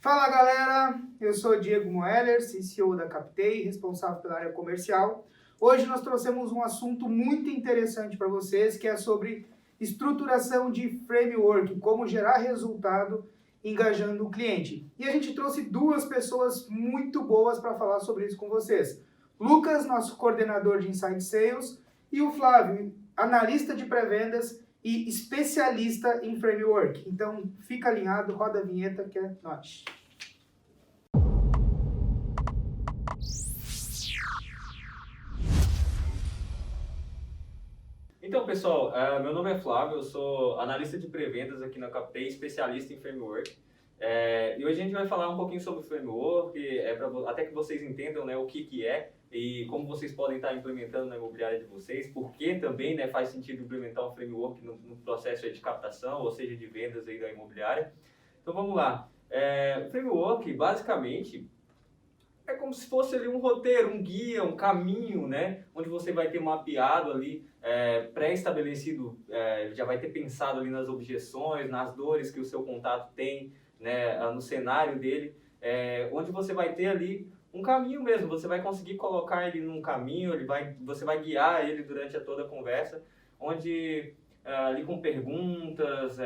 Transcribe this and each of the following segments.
Fala galera, eu sou Diego Moeller, CCO da Captei, responsável pela área comercial. Hoje nós trouxemos um assunto muito interessante para vocês, que é sobre estruturação de framework, como gerar resultado engajando o cliente. E a gente trouxe duas pessoas muito boas para falar sobre isso com vocês. Lucas, nosso coordenador de Inside Sales, e o Flávio, analista de pré-vendas e especialista em framework. Então, fica alinhado, roda a vinheta que é nóis. Então, pessoal, meu nome é Flávio, eu sou analista de pré-vendas aqui na Captei, especialista em framework. E hoje a gente vai falar um pouquinho sobre framework, até que vocês entendam, né, o que é e como vocês podem estar implementando na imobiliária de vocês, porque também, né, faz sentido implementar um framework no processo de captação, ou seja, de vendas aí da imobiliária. Então vamos lá. Framework, basicamente, é como se fosse ali um roteiro, um guia, um caminho, né? Onde você vai ter mapeado ali, pré-estabelecido, já vai ter pensado ali nas objeções, nas dores que o seu contato tem, né? No cenário dele, onde você vai ter ali um caminho mesmo. Você vai conseguir colocar ele num caminho, você vai guiar ele durante toda a conversa, onde ali com perguntas,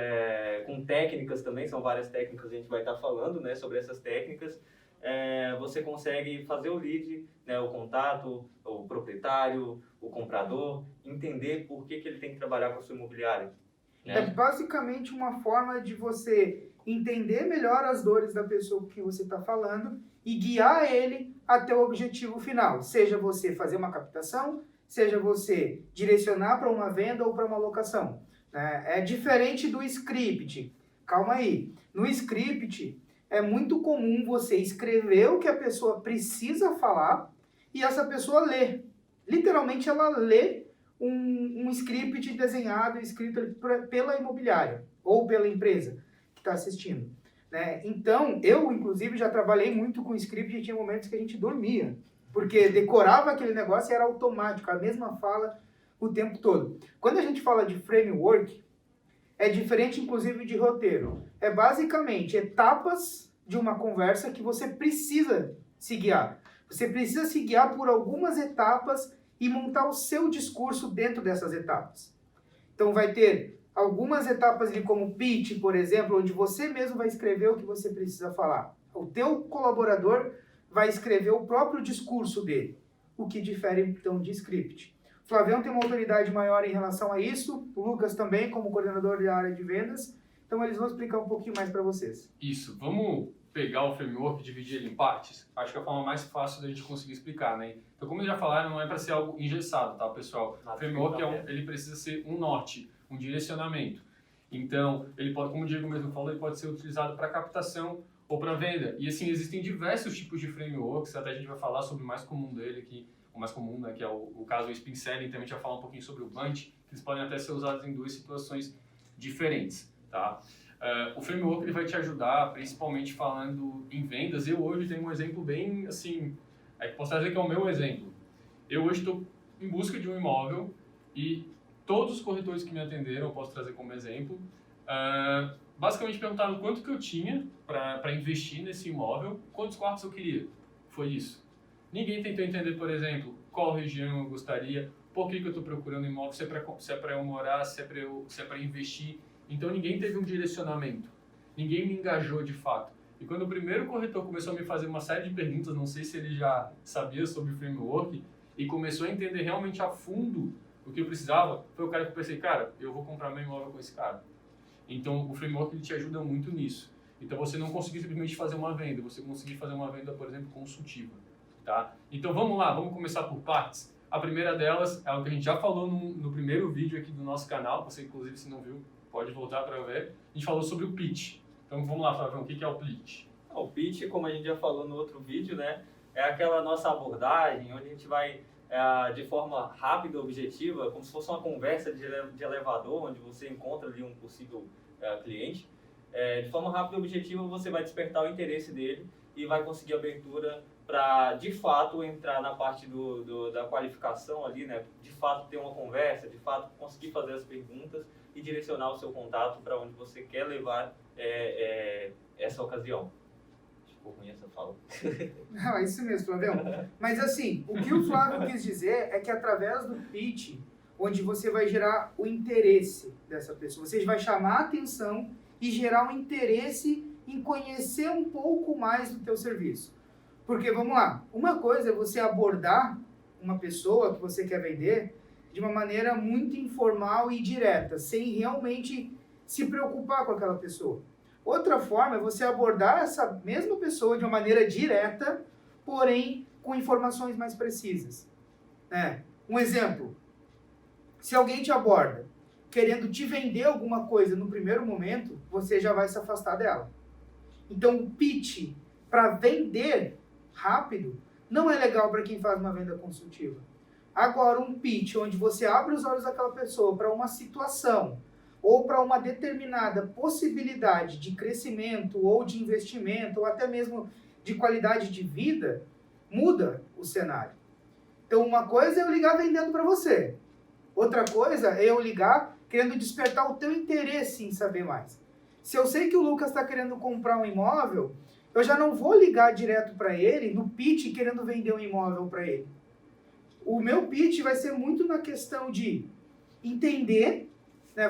com técnicas também, são várias técnicas, a gente vai estar falando, né, sobre essas técnicas. Você consegue fazer o lead, né, o contato, o proprietário, o comprador, entender por que ele tem que trabalhar com a sua imobiliária. Né? É basicamente uma forma de você entender melhor as dores da pessoa que você está falando e guiar ele até o objetivo final. Seja você fazer uma captação, seja você direcionar para uma venda ou para uma locação. É diferente do script. Calma aí. No script, é muito comum você escrever o que a pessoa precisa falar e essa pessoa lê. Literalmente, ela lê um script desenhado, escrito pela imobiliária ou pela empresa que está assistindo. Né? Então, eu, inclusive, já trabalhei muito com script e tinha momentos que a gente dormia, porque decorava aquele negócio e era automático, a mesma fala o tempo todo. Quando a gente fala de framework, é diferente, inclusive, de roteiro. É basicamente etapas de uma conversa que você precisa se guiar. Você precisa se guiar por algumas etapas e montar o seu discurso dentro dessas etapas. Então, vai ter algumas etapas ali como pitch, por exemplo, onde você mesmo vai escrever o que você precisa falar. O teu colaborador vai escrever o próprio discurso dele, o que difere, então, de script. O Flavião tem uma autoridade maior em relação a isso, o Lucas também, como coordenador da área de vendas. Então, eles vão explicar um pouquinho mais para vocês. Isso, vamos pegar o framework e dividir ele em partes? Acho que é a forma mais fácil da gente conseguir explicar, né? Então, como eles já falaram, não é para ser algo engessado, tá, pessoal? O framework ele precisa ser um norte, um direcionamento. Então, ele pode, como o Diego mesmo falou, ele pode ser utilizado para captação ou para venda. E assim, existem diversos tipos de frameworks, até a gente vai falar sobre o mais comum dele aqui, o mais comum, né, que é o caso do Spin Selling, também a gente vai falar um pouquinho sobre o Bunch, que eles podem até ser usados em duas situações diferentes, tá? O framework ele vai te ajudar, principalmente falando em vendas. Eu hoje tenho um exemplo bem, assim, posso dizer que é o meu exemplo. Eu hoje estou em busca de um imóvel e todos os corretores que me atenderam, eu posso trazer como exemplo, basicamente perguntaram quanto que eu tinha para investir nesse imóvel, quantos quartos eu queria. Foi isso. Ninguém tentou entender, por exemplo, qual região eu gostaria, por que eu estou procurando imóvel, se é para eu morar, se é para investir. Então ninguém teve um direcionamento, ninguém me engajou de fato. E quando o primeiro corretor começou a me fazer uma série de perguntas, não sei se ele já sabia sobre o framework, e começou a entender realmente a fundo o que eu precisava, foi o cara que eu pensei, cara, eu vou comprar meu imóvel com esse cara. Então o framework ele te ajuda muito nisso. Então você não conseguir simplesmente fazer uma venda, você conseguir fazer uma venda, por exemplo, consultiva. Tá? Então vamos lá, vamos começar por partes. A primeira delas é o que a gente já falou no primeiro vídeo aqui do nosso canal, você inclusive se não viu, pode voltar para ver. A gente falou sobre o pitch. Então vamos lá, Flávio, o que é o pitch? O pitch, como a gente já falou no outro vídeo, né, é aquela nossa abordagem onde a gente vai de forma rápida, objetiva, como se fosse uma conversa de elevador, onde você encontra ali um possível cliente. De forma rápida e objetiva, você vai despertar o interesse dele e vai conseguir abertura para, de fato, entrar na parte da qualificação ali, né, de fato ter uma conversa, de fato conseguir fazer as perguntas e direcionar o seu contato para onde você quer levar essa ocasião. Ficou ruim essa fala. Não, é isso mesmo, Flavião. Mas assim, o que o Flávio quis dizer é que através do pitch, onde você vai gerar o interesse dessa pessoa, você vai chamar a atenção e gerar um interesse em conhecer um pouco mais do teu serviço. Porque, vamos lá, uma coisa é você abordar uma pessoa que você quer vender de uma maneira muito informal e direta, sem realmente se preocupar com aquela pessoa. Outra forma é você abordar essa mesma pessoa de uma maneira direta, porém com informações mais precisas. Um exemplo, se alguém te aborda querendo te vender alguma coisa no primeiro momento, você já vai se afastar dela. Então, o pitch para vender rápido não é legal para quem faz uma venda consultiva. Agora, um pitch onde você abre os olhos daquela pessoa para uma situação ou para uma determinada possibilidade de crescimento ou de investimento ou até mesmo de qualidade de vida, muda o cenário. Então, uma coisa é eu ligar vendendo para você. Outra coisa é eu ligar querendo despertar o teu interesse em saber mais. Se eu sei que o Lucas está querendo comprar um imóvel, eu já não vou ligar direto para ele no pitch querendo vender um imóvel para ele. O meu pitch vai ser muito na questão de entender,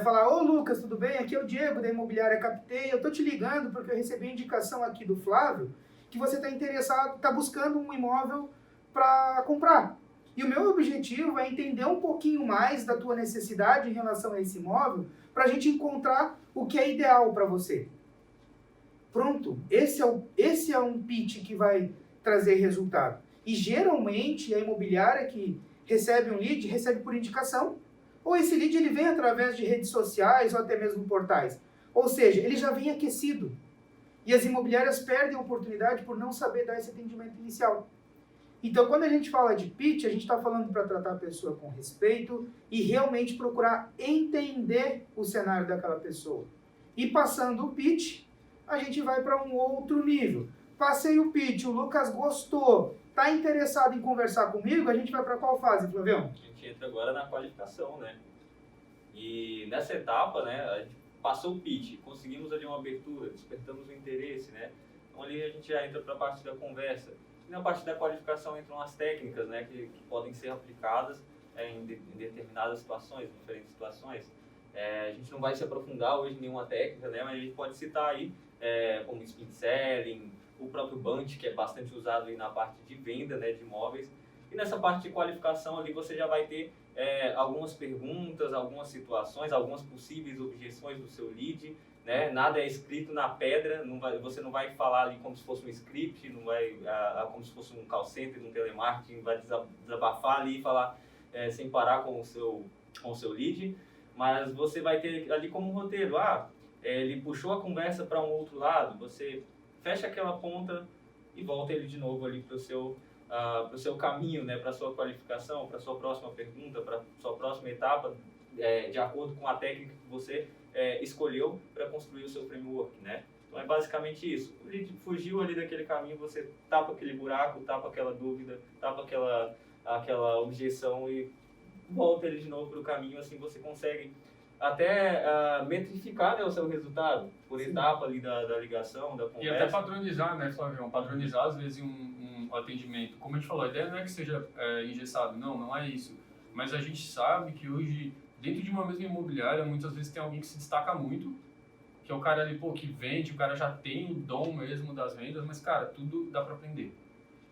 falar, ô Lucas, tudo bem? Aqui é o Diego da Imobiliária Captei, eu tô te ligando porque eu recebi a indicação aqui do Flávio que você está interessado, está buscando um imóvel para comprar. E o meu objetivo é entender um pouquinho mais da tua necessidade em relação a esse imóvel para a gente encontrar o que é ideal para você. Pronto, esse é um pitch que vai trazer resultado. E geralmente a imobiliária que recebe um lead, recebe por indicação, ou esse lead ele vem através de redes sociais ou até mesmo portais. Ou seja, ele já vem aquecido. E as imobiliárias perdem a oportunidade por não saber dar esse atendimento inicial. Então, quando a gente fala de pitch, a gente está falando para tratar a pessoa com respeito e realmente procurar entender o cenário daquela pessoa. E passando o pitch, a gente vai para um outro nível. Passei o pitch, o Lucas gostou, está interessado em conversar comigo, a gente vai para qual fase, Flavião? A gente entra agora na qualificação, né? E nessa etapa, né, a gente passou o pitch, conseguimos ali uma abertura, despertamos o interesse, né? Então ali a gente já entra para a parte da conversa. E na parte da qualificação entram as técnicas, né, que podem ser aplicadas em determinadas situações, diferentes situações. A gente não vai se aprofundar hoje em nenhuma técnica, né, mas a gente pode citar aí como spin selling, o próprio bunch, que é bastante usado aí na parte de venda, né, de imóveis. E nessa parte de qualificação ali você já vai ter algumas perguntas, algumas situações, algumas possíveis objeções do seu lead, né? Nada é escrito na pedra, você não vai falar ali como se fosse um script, não vai como se fosse um call center, um telemarketing, vai desabafar ali e falar sem parar com o seu lead, mas você vai ter ali como um roteiro, ele puxou a conversa para um outro lado, você fecha aquela ponta e volta ele de novo ali para o seu caminho, né? Para a sua qualificação, para a sua próxima pergunta, para a sua próxima etapa, de acordo com a técnica que você escolheu para construir o seu framework, né? Então é basicamente isso. O lead fugiu ali daquele caminho, você tapa aquele buraco, tapa aquela dúvida, tapa aquela objeção e volta ele de novo para o caminho, assim você consegue até metrificar, né, o seu resultado por etapa ali da ligação, da conversa. E até padronizar, né, Flavião? Padronizar, às vezes, um atendimento. Como a gente falou, a ideia não é que seja engessado, não é isso. Mas a gente sabe que hoje, dentro de uma mesma imobiliária, muitas vezes tem alguém que se destaca muito, que é o cara ali, que vende, o cara já tem o dom mesmo das vendas, mas, cara, tudo dá para aprender.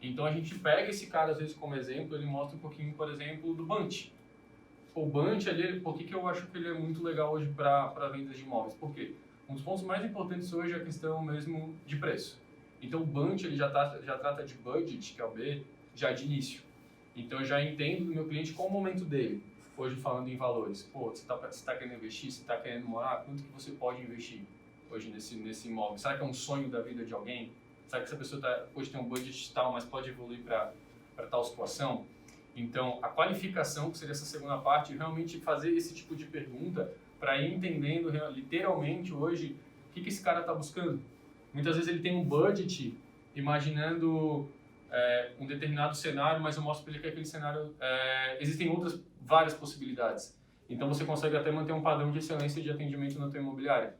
Então, a gente pega esse cara, às vezes, como exemplo, ele mostra um pouquinho, por exemplo, do Bunch. O Bunch ali, por que eu acho que ele é muito legal hoje para vendas de imóveis? Por quê? Um dos pontos mais importantes hoje é a questão mesmo de preço. Então, o Bunch ele já trata de budget, que é o B, já de início. Então, eu já entendo do meu cliente qual o momento dele. Hoje, falando em valores. Você tá querendo investir? Você está querendo morar? Quanto que você pode investir hoje nesse imóvel? Será que é um sonho da vida de alguém? Será que essa pessoa hoje tem um budget tal, mas pode evoluir para tal situação? Então, a qualificação, que seria essa segunda parte, realmente fazer esse tipo de pergunta para ir entendendo literalmente hoje o que esse cara está buscando. Muitas vezes ele tem um budget imaginando um determinado cenário, mas eu mostro para ele que aquele cenário existem várias possibilidades. Então, você consegue até manter um padrão de excelência de atendimento na tua imobiliária.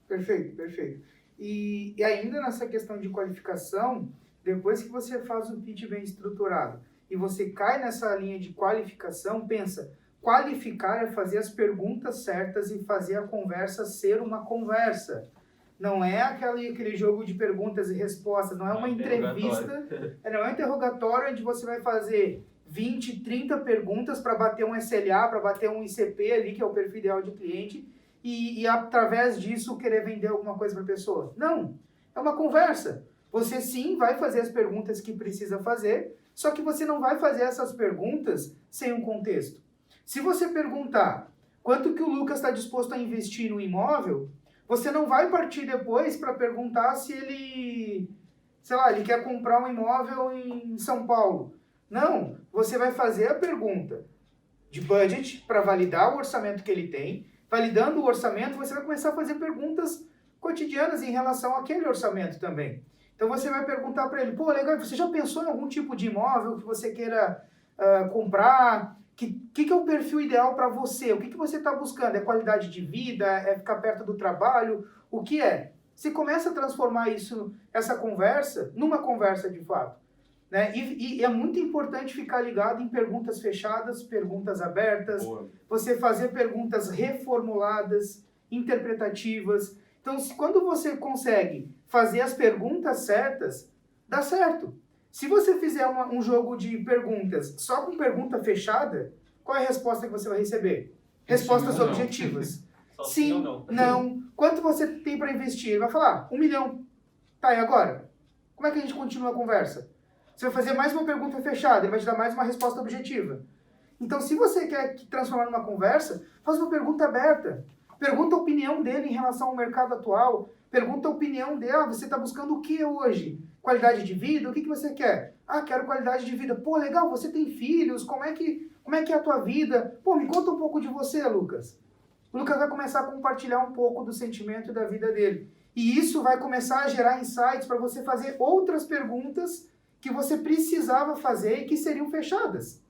Perfeito, perfeito. E ainda nessa questão de qualificação, depois que você faz o pitch bem estruturado e você cai nessa linha de qualificação, pensa, qualificar é fazer as perguntas certas e fazer a conversa ser uma conversa. Não é aquele jogo de perguntas e respostas, não é uma entrevista, não é um interrogatório onde você vai fazer 20, 30 perguntas para bater um SLA, para bater um ICP ali, que é o perfil ideal de cliente, e através disso querer vender alguma coisa para a pessoa. Não, é uma conversa. Você sim vai fazer as perguntas que precisa fazer, só que você não vai fazer essas perguntas sem um contexto. Se você perguntar quanto que o Lucas está disposto a investir no imóvel, você não vai partir depois para perguntar se ele, sei lá, ele quer comprar um imóvel em São Paulo. Não, você vai fazer a pergunta de budget para validar o orçamento que ele tem. Validando o orçamento, você vai começar a fazer perguntas cotidianas em relação àquele orçamento também. Então você vai perguntar para ele, pô, legal, você já pensou em algum tipo de imóvel que você queira comprar? Que é o perfil ideal para você? O que você está buscando? É qualidade de vida? É ficar perto do trabalho? O que é? Você começa a transformar essa conversa, numa conversa de fato. Né? E é muito importante ficar ligado em perguntas fechadas, perguntas abertas, você fazer perguntas reformuladas, interpretativas. Então, quando você consegue fazer as perguntas certas, dá certo. Se você fizer um jogo de perguntas só com pergunta fechada, qual é a resposta que você vai receber? Respostas sim, objetivas. Só sim ou não. não. Quanto você tem para investir? Ele vai falar, 1 milhão. Tá, e agora? Como é que a gente continua a conversa? Você vai fazer mais uma pergunta fechada, ele vai te dar mais uma resposta objetiva. Então, se você quer transformar numa conversa, faz uma pergunta aberta. Pergunta a opinião dele em relação ao mercado atual. Pergunta a opinião dele. Você está buscando o que hoje? Qualidade de vida? O que você quer? Quero qualidade de vida. Pô, legal, você tem filhos? Como é que é a tua vida? Pô, me conta um pouco de você, Lucas. O Lucas vai começar a compartilhar um pouco do sentimento da vida dele. E isso vai começar a gerar insights para você fazer outras perguntas que você precisava fazer e que seriam fechadas.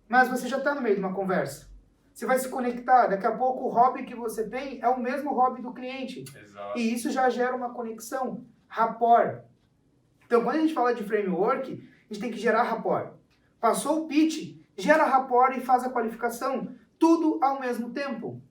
Mas você já está no meio de uma conversa. Você vai se conectar. Daqui a pouco o hobby que você tem é o mesmo hobby do cliente. Exato. E isso já gera uma conexão, rapport. Então, quando a gente fala de framework, a gente tem que gerar rapport. Passou o pitch, gera rapport e faz a qualificação. Tudo ao mesmo tempo.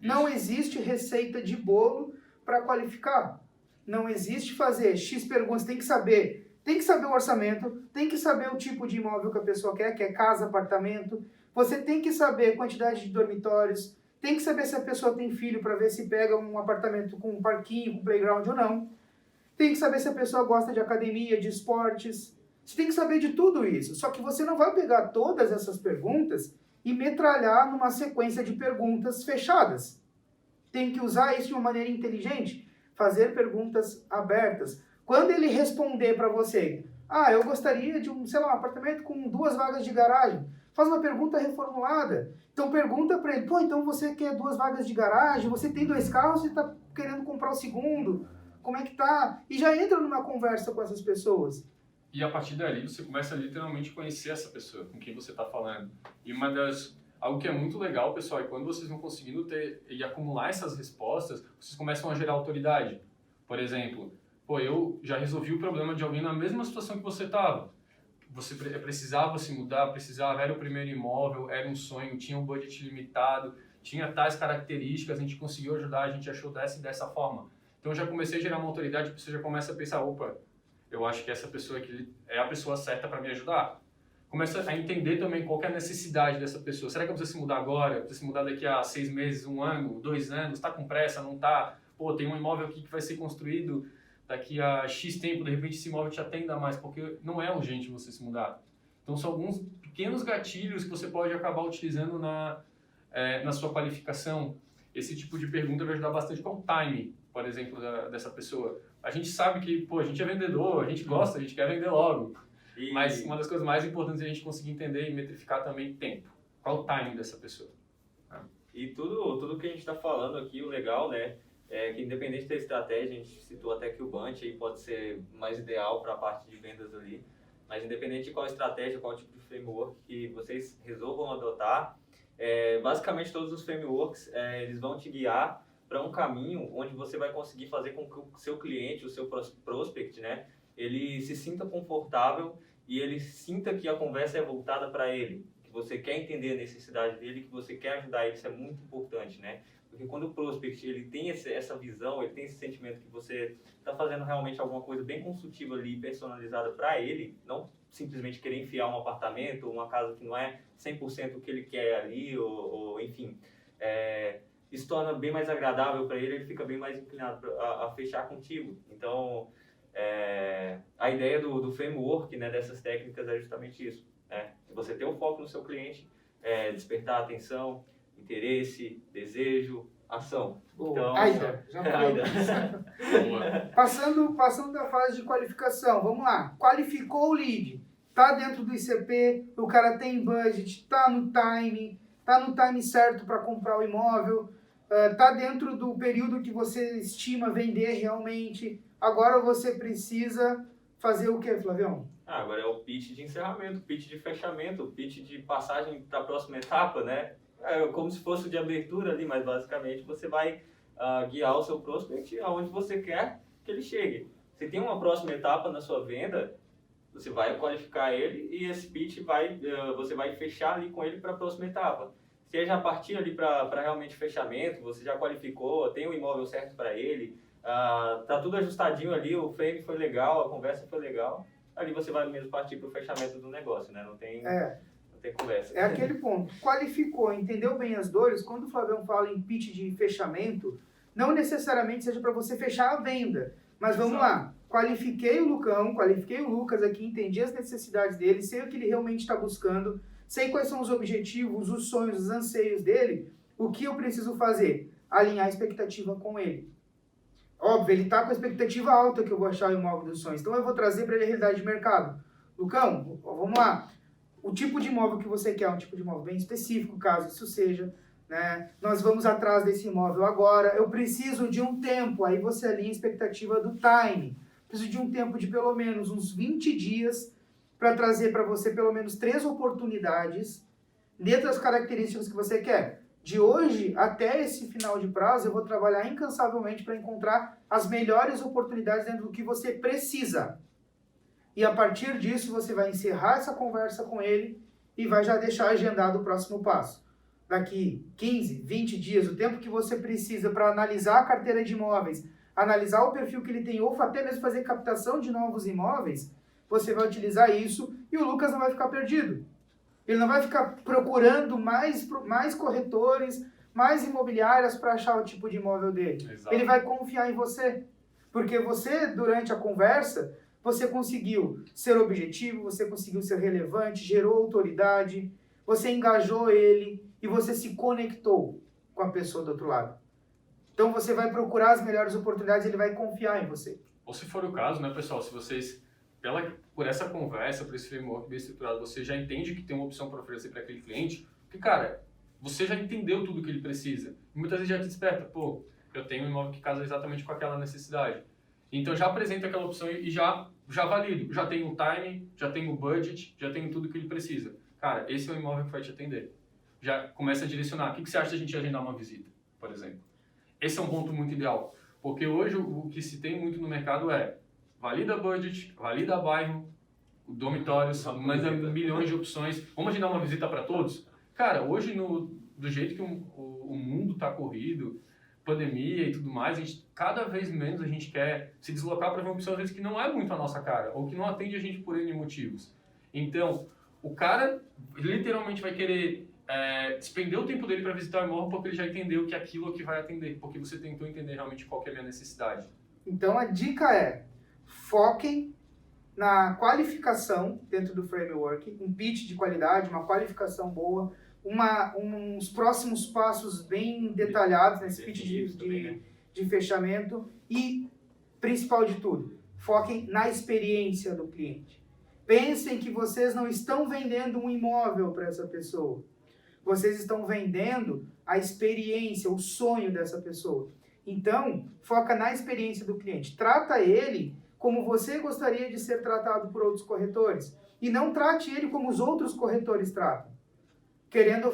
Não existe receita de bolo para qualificar. Não existe fazer X perguntas. Tem que saber o orçamento, tem que saber o tipo de imóvel que a pessoa quer, que é casa, apartamento. Você tem que saber a quantidade de dormitórios, tem que saber se a pessoa tem filho para ver se pega um apartamento com um parquinho, com playground ou não. Tem que saber se a pessoa gosta de academia, de esportes. Você tem que saber de tudo isso. Só que você não vai pegar todas essas perguntas e metralhar numa sequência de perguntas fechadas. Tem que usar isso de uma maneira inteligente. Fazer perguntas abertas. Quando ele responder para você, eu gostaria de um apartamento com 2 vagas de garagem. Faz uma pergunta reformulada. Então pergunta para ele, então você quer 2 vagas de garagem, você tem 2 carros e está querendo comprar o segundo. Como é que tá? E já entra numa conversa com essas pessoas. E a partir dali você começa a literalmente conhecer essa pessoa com quem você está falando. E algo que é muito legal, pessoal, é quando vocês vão conseguindo ter e acumular essas respostas, vocês começam a gerar autoridade. Por exemplo, eu já resolvi o problema de alguém na mesma situação que você estava. Você precisava se mudar, era o primeiro imóvel, era um sonho, tinha um budget limitado, tinha tais características, a gente conseguiu ajudar, a gente achou dessa forma. Então eu já comecei a gerar uma autoridade, você já começa a pensar, eu acho que essa pessoa aqui é a pessoa certa para me ajudar. Começa a entender também qual que é a necessidade dessa pessoa. Será que eu preciso se mudar agora? Preciso se mudar daqui a 6 meses, 1 ano, 2 anos? Está com pressa? Não está? Tem um imóvel aqui que vai ser construído daqui a X tempo, de repente esse imóvel te atenda mais, porque não é urgente você se mudar. Então são alguns pequenos gatilhos que você pode acabar utilizando na sua qualificação. Esse tipo de pergunta vai ajudar bastante. Qual o time, por exemplo, dessa pessoa? A gente sabe que, a gente é vendedor, a gente gosta, a gente quer vender logo. Mas uma das coisas mais importantes é a gente conseguir entender e metrificar também tempo. Qual o timing dessa pessoa? E tudo que a gente está falando aqui, o legal, né? É que independente da estratégia, a gente citou até que o Bunch aí pode ser mais ideal para a parte de vendas ali, mas independente de qual estratégia, qual tipo de framework que vocês resolvam adotar, basicamente todos os frameworks eles vão te guiar para um caminho onde você vai conseguir fazer com que o seu cliente, o seu prospect, né, ele se sinta confortável e ele sinta que a conversa é voltada para ele, que você quer entender a necessidade dele, que você quer ajudar ele. Isso é muito importante, né? Porque quando o prospect ele tem essa visão, ele tem esse sentimento que você está fazendo realmente alguma coisa bem consultiva ali, personalizada para ele, não simplesmente querer enfiar um apartamento ou uma casa que não é 100% o que ele quer ali, ou enfim, isso torna bem mais agradável para ele, ele fica bem mais inclinado a fechar contigo. Então, a ideia do framework, né, dessas técnicas é justamente isso, né? Você ter o foco no seu cliente, despertar atenção, interesse, desejo, ação. Então, Aida, já Passando da fase de qualificação, vamos lá. Qualificou o lead, tá dentro do ICP, o cara tem budget, tá no time certo para comprar o imóvel, tá dentro do período que você estima vender realmente. Agora você precisa fazer o que, Flavião? Agora é o pitch de encerramento, pitch de fechamento, pitch de passagem para a próxima etapa, né? Como se fosse de abertura ali, mas basicamente você vai guiar o seu prospect aonde você quer que ele chegue. Se tem uma próxima etapa na sua venda, você vai qualificar ele e esse pitch você vai fechar ali com ele para a próxima etapa. Seja a partir ali para realmente fechamento, você já qualificou, tem o imóvel certo para ele, tá tudo ajustadinho ali, o frame foi legal, a conversa foi legal, ali você vai mesmo partir para o fechamento do negócio, né? Não tem conversa. É aquele ponto. Qualificou, entendeu bem as dores. Quando o Flavião fala em pitch de fechamento, não necessariamente seja para você fechar a venda. Mas vamos lá. Qualifiquei o Lucão, qualifiquei o Lucas aqui, entendi as necessidades dele, sei o que ele realmente está buscando, sei quais são os objetivos, os sonhos, os anseios dele. O que eu preciso fazer? Alinhar a expectativa com ele. Óbvio, ele está com a expectativa alta que eu vou achar o imóvel dos sonhos. Então eu vou trazer para ele a realidade de mercado. Lucão, vamos lá. O tipo de imóvel que você quer é um tipo de imóvel bem específico, caso isso seja, né? Nós vamos atrás desse imóvel agora. Eu preciso de um tempo, aí você alinha a expectativa do time. Preciso de um tempo de pelo menos uns 20 dias para trazer para você pelo menos 3 oportunidades dentro das características que você quer. De hoje até esse final de prazo, eu vou trabalhar incansavelmente para encontrar as melhores oportunidades dentro do que você precisa. E a partir disso, você vai encerrar essa conversa com ele e vai já deixar agendado o próximo passo. Daqui 15, 20 dias, o tempo que você precisa para analisar a carteira de imóveis, analisar o perfil que ele tem, ou até mesmo fazer captação de novos imóveis, você vai utilizar isso e o Lucas não vai ficar perdido. Ele não vai ficar procurando mais corretores, mais imobiliárias para achar o tipo de imóvel dele. Exato. Ele vai confiar em você. Porque você, durante a conversa, você conseguiu ser objetivo, você conseguiu ser relevante, gerou autoridade, você engajou ele e você se conectou com a pessoa do outro lado. Então você vai procurar as melhores oportunidades e ele vai confiar em você. Ou se for o caso, né, pessoal, se vocês, por essa conversa, por esse framework bem estruturado, você já entende que tem uma opção para oferecer para aquele cliente, porque, cara, você já entendeu tudo que ele precisa. E muitas vezes já te desperta, pô, eu tenho um imóvel que casa exatamente com aquela necessidade. Então já apresenta aquela opção e já valido. Já tenho o time, já tenho o budget, já tenho tudo que ele precisa. Cara, esse é o imóvel que vai te atender. Já começa a direcionar. O que você acha de a gente agendar uma visita, por exemplo? Esse é um ponto muito ideal. Porque hoje o que se tem muito no mercado é valida budget, valida bairro, dormitórios, mas milhões de opções. Vamos agendar uma visita para todos? Cara, hoje do jeito que o mundo está corrido, pandemia e tudo mais, cada vez menos a gente quer se deslocar para ver uma opção às vezes que não é muito a nossa cara, ou que não atende a gente por N motivos. Então, o cara literalmente vai querer despender o tempo dele para visitar o imóvel porque ele já entendeu que aquilo é o que vai atender, porque você tentou entender realmente qual que é a minha necessidade. Então a dica é, foquem na qualificação dentro do framework, um pitch de qualidade, uma qualificação boa, uns próximos passos bem detalhados nesse pitch de fechamento e, principal de tudo, foquem na experiência do cliente. Pensem que vocês não estão vendendo um imóvel para essa pessoa. Vocês estão vendendo a experiência, o sonho dessa pessoa. Então, foca na experiência do cliente. Trata ele como você gostaria de ser tratado por outros corretores. E não trate ele como os outros corretores tratam, querendo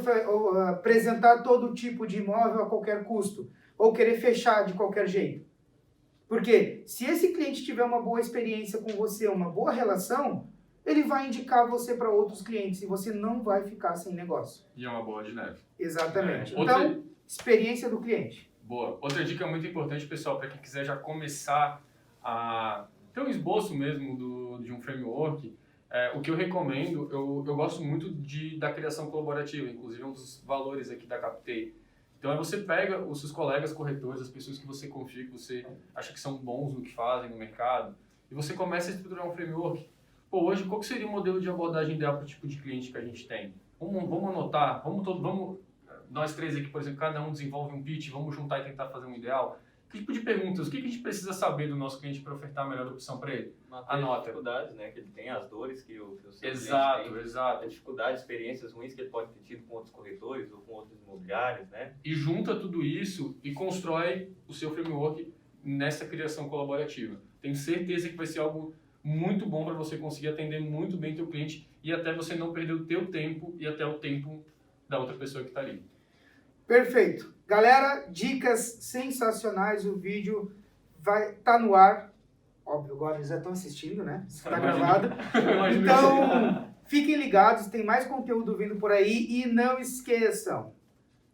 apresentar todo tipo de imóvel a qualquer custo. ou querer fechar de qualquer jeito. Porque se esse cliente tiver uma boa experiência com você, uma boa relação, ele vai indicar você para outros clientes e você não vai ficar sem negócio. E é uma bola de neve. Exatamente. Outra- Então, experiência do cliente. Boa. Outra dica muito importante, pessoal, para quem quiser já começar a ter um esboço mesmo de um framework, o que eu recomendo, eu gosto muito da criação colaborativa, inclusive é um dos valores aqui da Captei. Então, você pega os seus colegas corretores, as pessoas que você confia, que você acha que são bons no que fazem no mercado, e você começa a estruturar um framework. Pô, hoje, qual que seria o modelo de abordagem ideal para o tipo de cliente que a gente tem? Vamos anotar, nós três aqui, por exemplo, cada um desenvolve um pitch, vamos juntar e tentar fazer um ideal. Que tipo de perguntas? O que a gente precisa saber do nosso cliente para ofertar a melhor opção para ele? Anota. As dificuldades, né, que ele tem, as dores que o seu cliente Exato, tem, exato. as dificuldades, experiências ruins que ele pode ter tido com outros corretores ou com outros imobiliários, né? E junta tudo isso e constrói o seu framework nessa criação colaborativa. Tenho certeza que vai ser algo muito bom para você conseguir atender muito bem teu cliente e até você não perder o teu tempo e até o tempo da outra pessoa que está ali. Perfeito. Galera, dicas sensacionais. O vídeo vai estar no ar. Óbvio, agora eles já estão assistindo, né? Está gravado. Então, fiquem ligados. Tem mais conteúdo vindo por aí. E não esqueçam,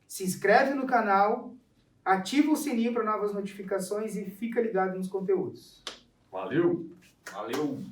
se inscreve no canal, ativa o sininho para novas notificações e fica ligado nos conteúdos. Valeu! Valeu!